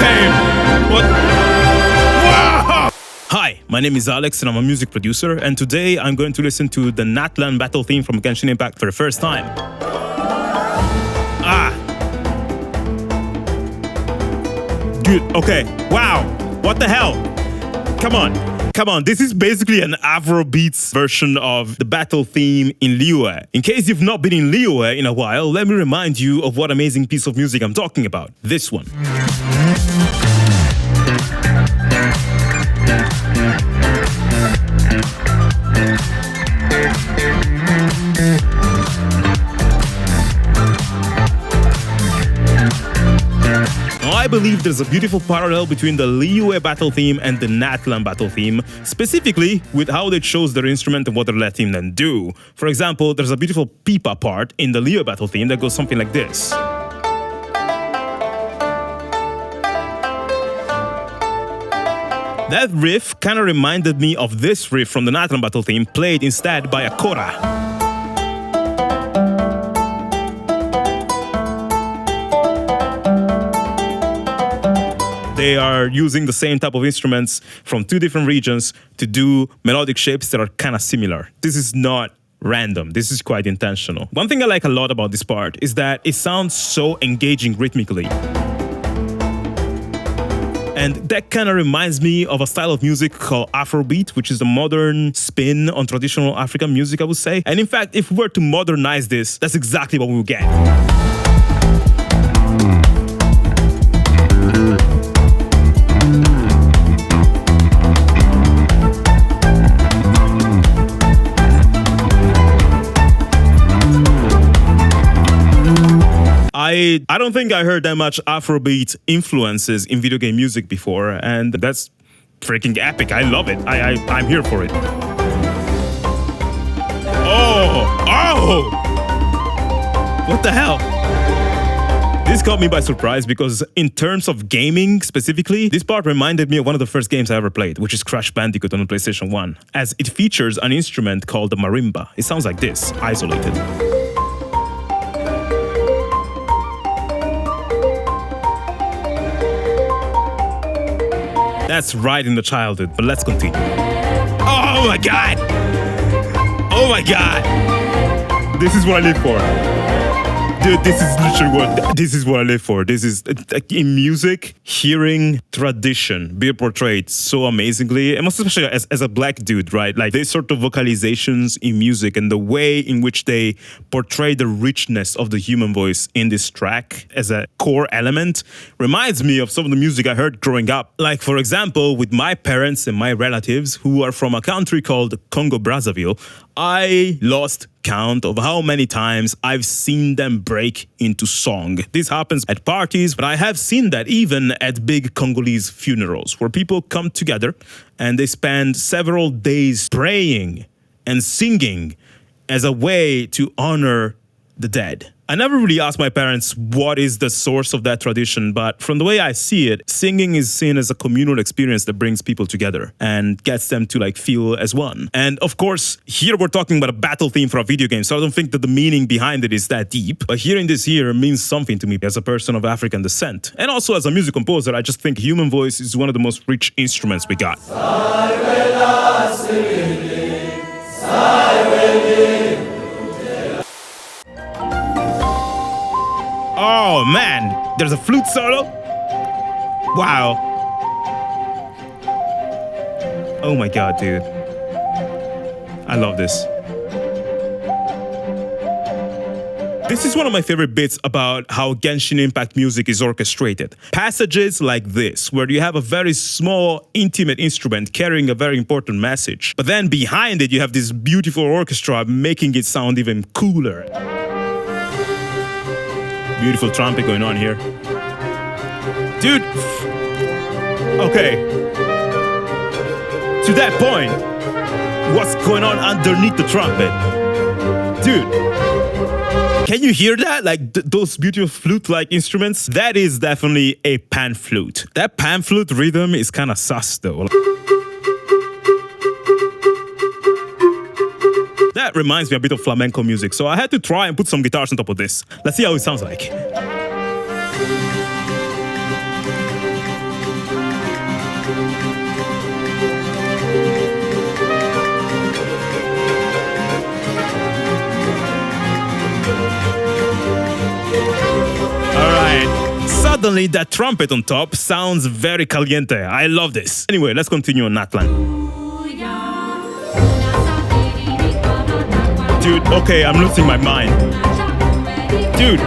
Yu-Peng! What? Wow! Hi, my name is Alex and I'm a music producer, and today I'm going to listen to the Natlan battle theme from Genshin Impact for the first time. Good, okay, wow, what the hell? Come on, this is basically an Afrobeats version of the battle theme in Liyue. In case you've not been in Liyue in a while, let me remind you of what amazing piece of music I'm talking about. This one. I believe there's a beautiful parallel between the Liyue battle theme and the Natlan battle theme, specifically with how they chose their instrument and what they let him then do. For example, there's a beautiful pipa part in the Liyue battle theme that goes something like this. That riff kind of reminded me of this riff from the Natlan battle theme, played instead by a kora. They are using the same type of instruments from two different regions to do melodic shapes that are kind of similar. This is not random. This is quite intentional. One thing I like a lot about this part is that it sounds so engaging rhythmically. And that kind of reminds me of a style of music called Afrobeat, which is a modern spin on traditional African music, I would say. And in fact, if we were to modernize this, that's exactly what we would get. I don't think I heard that much Afrobeat influences in video game music before, and that's freaking epic. I love it. I'm here for it. Oh! What the hell? This caught me by surprise because in terms of gaming specifically, this part reminded me of one of the first games I ever played, which is Crash Bandicoot on the PlayStation 1, as it features an instrument called the marimba. It sounds like this, isolated. That's right in the childhood, but let's continue. Oh my god! Oh my god! This is what I live for. Dude, this is literally what I live for. This is, in music, hearing tradition be portrayed so amazingly, and most especially as a black dude, right? Like, these sort of vocalizations in music and the way in which they portray the richness of the human voice in this track as a core element reminds me of some of the music I heard growing up. Like, for example, with my parents and my relatives who are from a country called Congo Brazzaville, I lost count of how many times I've seen them break into song. This happens at parties, but I have seen that even at big Congolese funerals, where people come together and they spend several days praying and singing as a way to honor the dead. I never really asked my parents what is the source of that tradition, but from the way I see it, singing is seen as a communal experience that brings people together and gets them to feel as one. And of course, here we're talking about a battle theme for a video game, so I don't think that the meaning behind it is that deep. But hearing this here means something to me as a person of African descent. And also as a music composer, I just think human voice is one of the most rich instruments we got. Oh man, there's a flute solo? Wow. Oh my god, dude. I love this. This is one of my favorite bits about how Genshin Impact music is orchestrated. Passages like this, where you have a very small, intimate instrument carrying a very important message, but then behind it you have this beautiful orchestra making it sound even cooler. Beautiful trumpet going on here. Dude! Okay. To that point, what's going on underneath the trumpet? Dude! Can you hear that? Like those beautiful flute-like instruments? That is definitely a pan flute. That pan flute rhythm is kind of sus though. That reminds me a bit of flamenco music, so I had to try and put some guitars on top of this. Let's see how it sounds like. suddenly that trumpet on top sounds very caliente. I love this. Anyway, let's continue on Natlan. Dude, okay, I'm losing my mind. Dude,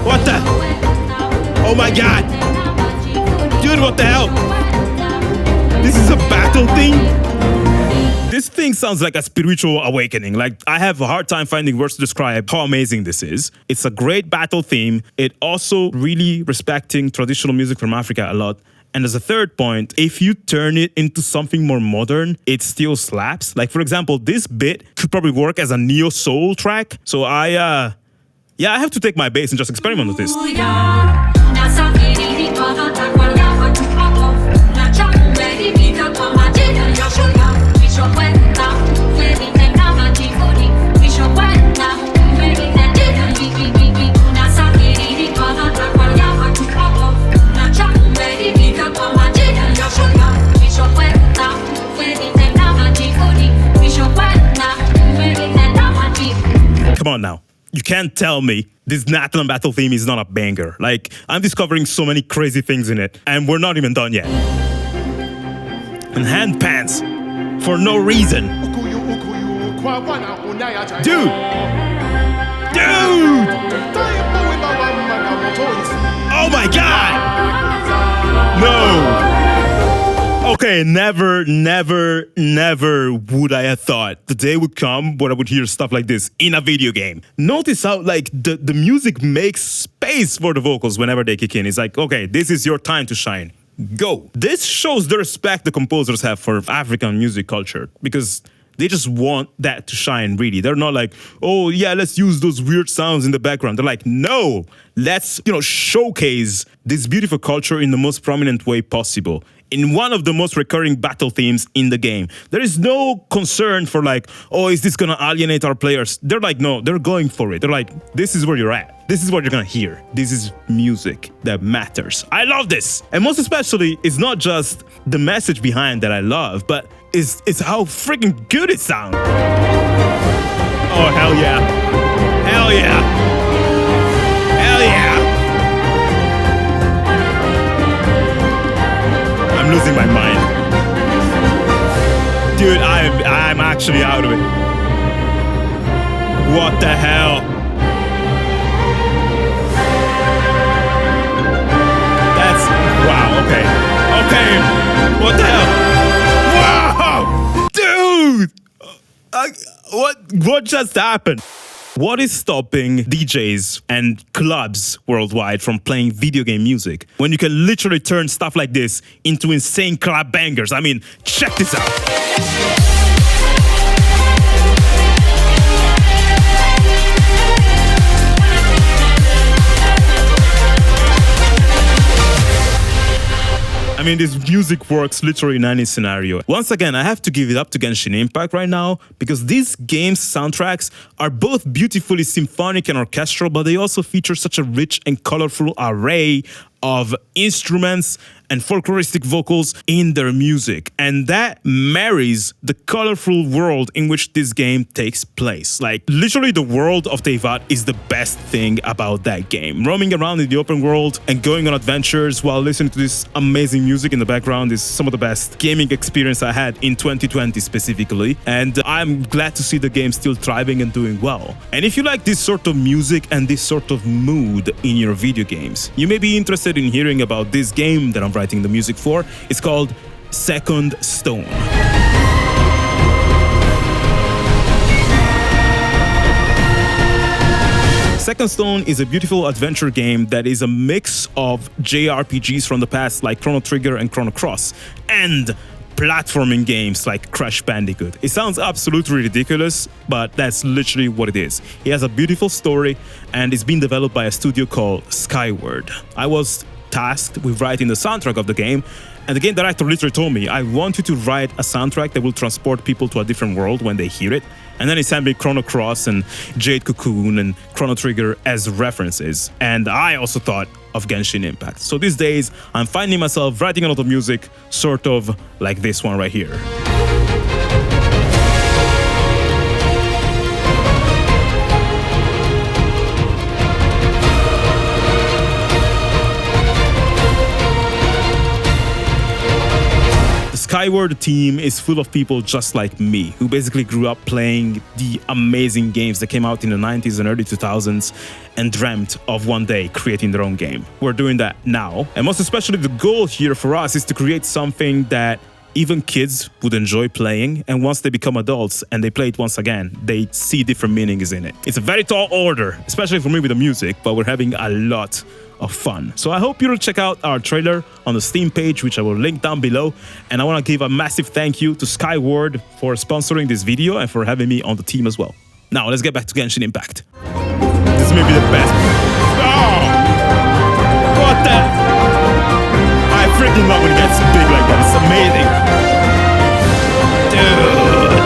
what the? Oh my god. Dude, what the hell? This is a battle thing? This thing sounds like a spiritual awakening. Like, I have a hard time finding words to describe how amazing this is. It's a great battle theme. It also really respecting traditional music from Africa a lot. And as a third point, if you turn it into something more modern, it still slaps. Like, for example, this bit could probably work as a neo soul track. So I have to take my bass and just experiment with this. Come on now. You can't tell me this Natlan battle theme is not a banger. Like, I'm discovering so many crazy things in it, and we're not even done yet. And hand pans for no reason. Dude! Oh my god! No! Okay, never would I have thought the day would come where I would hear stuff like this in a video game. Notice how, like, the music makes space for the vocals whenever they kick in. It's like, okay, this is your time to shine. Go. This shows the respect the composers have for African music culture, because they just want that to shine, really. They're not like, oh yeah, let's use those weird sounds in the background. They're like, no, let's, showcase this beautiful culture in the most prominent way possible. In one of the most recurring battle themes in the game. There is no concern for like, oh, is this gonna alienate our players? They're like, no, they're going for it. They're like, this is where you're at. This is what you're gonna hear. This is music that matters. I love this. And most especially, it's not just the message behind that I love, but it's how freaking good it sounds. Oh, hell yeah. Hell yeah. Hell yeah. I'm losing my mind. Dude, I'm actually out of it. What the hell? That's, wow, okay. Okay, what the hell? Wow! Dude! What just happened? What is stopping DJs and clubs worldwide from playing video game music when you can literally turn stuff like this into insane club bangers? I mean, check this out. I mean, this music works literally in any scenario. Once again, I have to give it up to Genshin Impact right now, because these games' soundtracks are both beautifully symphonic and orchestral, but they also feature such a rich and colorful array of instruments and folkloristic vocals in their music. And that marries the colorful world in which this game takes place. Like, literally the world of Teyvat is the best thing about that game. Roaming around in the open world and going on adventures while listening to this amazing music in the background is some of the best gaming experience I had in 2020 specifically. And I'm glad to see the game still thriving and doing well. And if you like this sort of music and this sort of mood in your video games, you may be interested in hearing about this game that I'm writing the music for. It's called Second Stone. Second Stone is a beautiful adventure game that is a mix of JRPGs from the past like Chrono Trigger and Chrono Cross, and platforming games like Crash Bandicoot. It sounds absolutely ridiculous, but that's literally what it is. It has a beautiful story and it's been developed by a studio called Skyward. I was tasked with writing the soundtrack of the game, and the game director literally told me, I want you to write a soundtrack that will transport people to a different world when they hear it. And then he sent me Chrono Cross and Jade Cocoon and Chrono Trigger as references. And I also thought of Genshin Impact. So these days, I'm finding myself writing a lot of music, sort of like this one right here. Skyward team is full of people just like me, who basically grew up playing the amazing games that came out in the 90s and early 2000s and dreamt of one day creating their own game. We're doing that now. And most especially the goal here for us is to create something that even kids would enjoy playing, and once they become adults and they play it once again, they see different meanings in it. It's a very tall order, especially for me with the music, but we're having a lot of fun. So I hope you'll check out our trailer on the Steam page, which I will link down below. And I want to give a massive thank you to Skyward for sponsoring this video and for having me on the team as well. Now let's get back to Genshin Impact. This may be the best. Oh! What the? I freaking love when it gets big like that. It's amazing. Dude.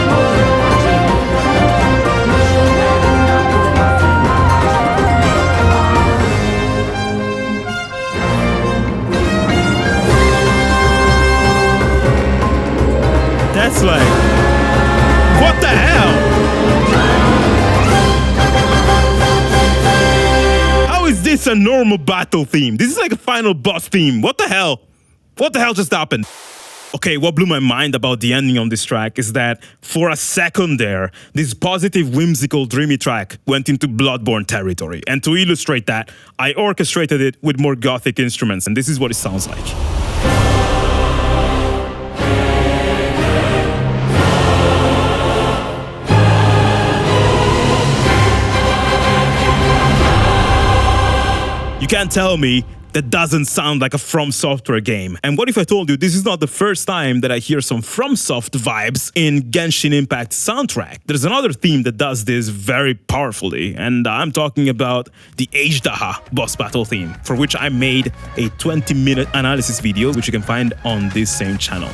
That's like, what the hell? How is this a normal battle theme? This is like a final boss theme. What the hell? What the hell just happened? Okay, what blew my mind about the ending on this track is that for a second there, this positive, whimsical, dreamy track went into Bloodborne territory. And to illustrate that, I orchestrated it with more gothic instruments, and this is what it sounds like. You can't tell me that doesn't sound like a Fromsoftware game. And what if I told you this is not the first time that I hear some FromSoft vibes in Genshin Impact soundtrack? There's another theme that does this very powerfully, and I'm talking about the Ajdaha boss battle theme, for which I made a 20-minute analysis video, which you can find on this same channel.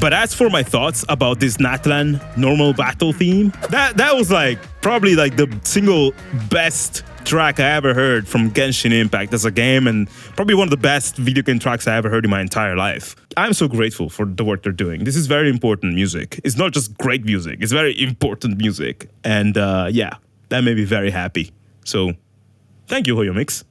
But as for my thoughts about this Natlan normal battle theme, that was like probably like the single best track I ever heard from Genshin Impact as a game, and probably one of the best video game tracks I ever heard in my entire life. I'm so grateful for the work they're doing. This is very important music. It's not just great music, it's very important music. And yeah, that made me very happy. So thank you, Hoyomix.